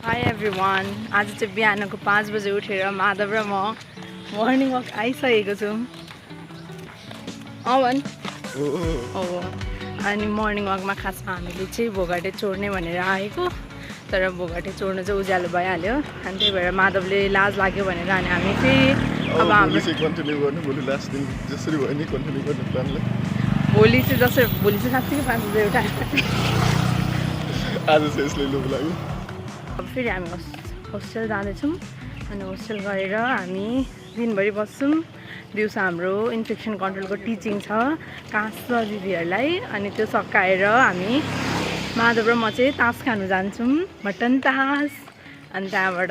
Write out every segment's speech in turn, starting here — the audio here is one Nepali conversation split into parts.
हाई एभ्रिवान आज चाहिँ बिहानको 5 बजे उठेर माधव र म मर्निङ वक आइसकेको छु भन् अनि मर्निङ वकमा खासमा हामीले चाहिँ भोगाटे चोर्ने भनेर आएको तर भोगाटे चोर्नु चाहिँ उज्यालो भइहाल्यो अनि त्यही भएर माधवले लाज लाग्यो भनेर अनि हामी फेरि अब हाम्रो भोलि चाहिँ जसरी भोलि चाहिँ साँच्चै 5 बजे उठा आज चाहिँ यसले लुक लाग्यो अब फेरि हामी होस्टेल जाँदैछौँ अनि होस्टेल गएर हामी दिनभरि बस्छौँ दिउँसो हाम्रो इन्फेक्सन कन्ट्रोलको टिचिङ छ कास दिदीहरूलाई अनि त्यो सकाएर हामी माधव र म चाहिँ तास खानु जान्छौँ मटन तास अनि त्यहाँबाट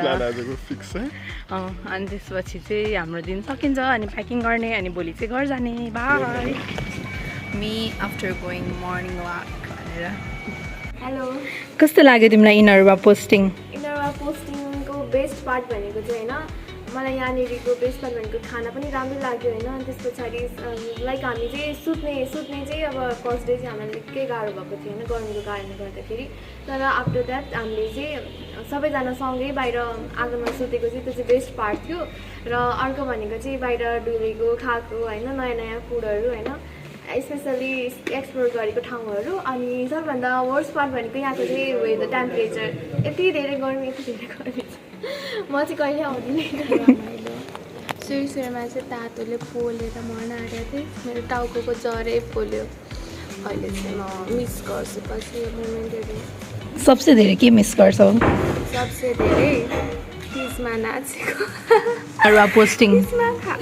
अनि त्यसपछि चाहिँ हाम्रो दिन सकिन्छ अनि प्याकिङ गर्ने अनि भोलि चाहिँ घर जाने by me after going morning walk भनेर हेलो कस्तो लाग्यो तिमीलाई इनरवा पोस्टिङ पोस्टिङको बेस्ट पार्ट भनेको चाहिँ होइन मलाई यहाँनिरको बेस्ट पार्ट भनेको खाना पनि राम्रो लाग्यो होइन अनि त्यस पछाडि लाइक हामी चाहिँ सुत्ने चाहिँ अब फर्स्ट डे चाहिँ हामीलाई निकै गाह्रो भएको थियो होइन गर्मीको कारणले गर्दाखेरि तर आफ्टर द्याट हामीले चाहिँ सबैजना सँगै बाहिर आँगनमा सुतेको चाहिँ त्यो चाहिँ बेस्ट पार्ट थियो र अर्को भनेको चाहिँ बाहिर डुलेको खाएको होइन नयाँ नयाँ फुडहरू होइन स्पेसली एक्सप्लोर गरेको ठाउँहरू अनि सबभन्दा वर्स्ट पार्ट भनेको यहाँको चाहिँ वेदर टेम्परेचर यति धेरै गर्मी छ म चाहिँ कहिले आउँदिनँ सुरुमा चाहिँ तातोले पोलेर मर्न आँटेको थिएँ मेरो टाउको जरै पोल्यो अहिले चाहिँ म मिस गर्छु पछि यो मोमेन्टहरू सबसे धेरै के मिस गर्छौ सबसे धेरै तिजमा नाचेको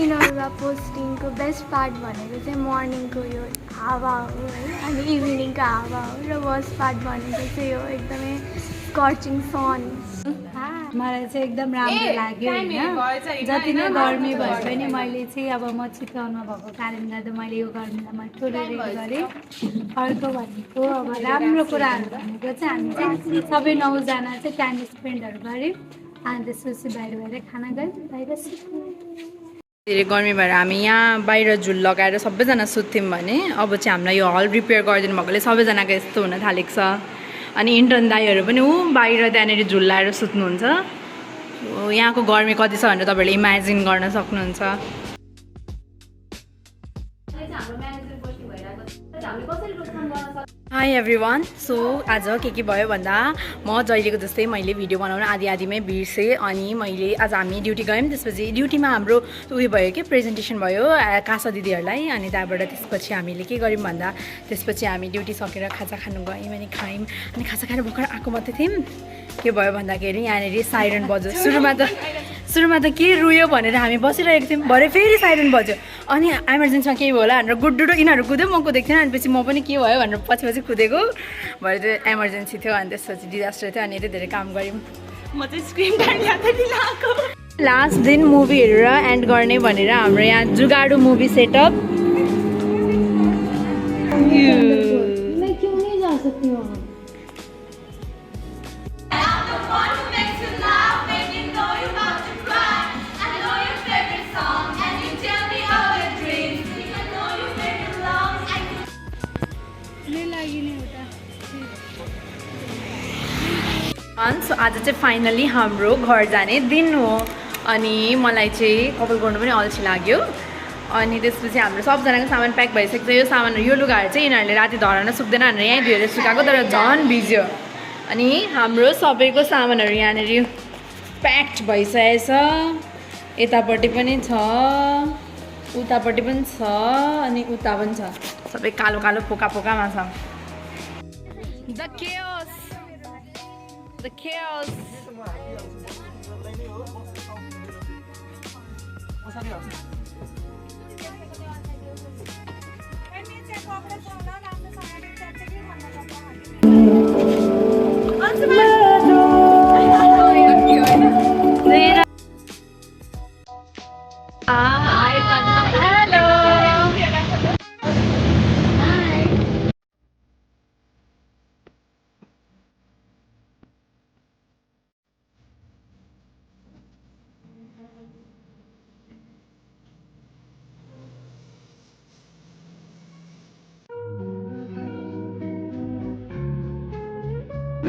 इनरवा पोस्टिङको बेस्ट पार्ट भनेको चाहिँ मर्निङको यो हावा हो है अनि इभिनिङको हावा हो र वर्स्ट पार्ट भनेको चाहिँ यो एकदमै स्कर्चिङ सन मलाई चाहिँ एकदम राम्रो लाग्यो होइन जति नै गर्मी भए पनि मैले चाहिँ अब म चितवनमा भएको कारणले गर्दा मैले यो गर्मीलाई मैले टोलरेट गरेँ अर्को भनेको अब राम्रो कुराहरू भनेको चाहिँ हामी चाहिँ सबै 9 जना चाहिँ टाइम स्पेन्डहरू गऱ्यौँ अनि त्यसपछि बाहिर खाना गयौँ बाहिर धेरै गर्मी भएर हामी यहाँ बाहिर झुल लगाएर सबैजना सुत्थ्यौँ भने अब चाहिँ हामीलाई यो हल रिपेयर गरिदिनु भएकोले सबैजनाको यस्तो हुन थालेको छ अनि इन्टर्न दाईहरू पनि बाहिर त्यहाँनिर झुल लाएर सुत्नुहुन्छ यहाँको गर्मी कति छ भनेर तपाईँहरूले इमेजिन गर्न सक्नुहुन्छ हाई एभ्रिवान सो आज के भयो भन्दा म जहिलेको जस्तै मैले भिडियो बनाउन आधीमै बिर्सेँ अनि मैले आज हामी ड्युटी गयौँ त्यसपछि ड्युटीमा हाम्रो उयो भयो कि प्रेजेन्टेसन भयो कासा दिदीहरूलाई अनि त्यहाँबाट त्यसपछि हामीले के गर्यौँ भन्दा त्यसपछि हामी ड्युटी सकेर खाजा खानु गयौँ अनि खायौँ अनि खाजा खाएर भर्खर आएको मात्रै थियौँ के भयो भन्दाखेरि यहाँनिर साइरन बज्यो सुरुमा त के रुयो भनेर हामी बसिरहेको थियौँ भरे फेरि साइरन बज्यो अनि इमर्जेन्सीमा केही भयो होला भनेर गुड्डुडो यिनीहरू कुद्यो म कुदेको थिएन अनि पछि म पनि के भयो भनेर पछि कुदेको भरे त्यो इमर्जेन्सी थियो अनि त्यसपछि डिजास्टर थियो अनि धेरै काम गऱ्यौँ म चाहिँ स्क्रिन लास्ट दिन मुभी हेरेर एन्ड गर्ने भनेर हाम्रो यहाँ जुगाडु मुभी सेटअप सो आज चाहिँ फाइनली हाम्रो घर जाने दिन हो अनि मलाई चाहिँ कपाल गर्नु पनि अल्छी लाग्यो अनि त्यसपछि हाम्रो सबजनाको सामान प्याक भइसकेको छ यो सामानहरू यो लुगाहरू चाहिँ यिनीहरूले राति धराउन सुक्दैन भनेर यहीँ धोएर सुकाएको तर झन् भिज्यो अनि हाम्रो सबैको सामानहरू यहाँनिर प्याक्ड भइसकेछ यतापट्टि पनि छ उतापट्टि पनि छ अनि उता पनि छ सबै कालो कालो पोकामा छ The chaos. Hello.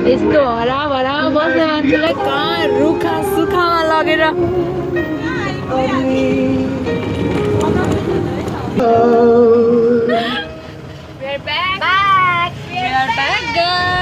यस्तो हराभरा बस्ने मान्छेलाई कहाँ रुखा सुखामा लगेर We are back, guys.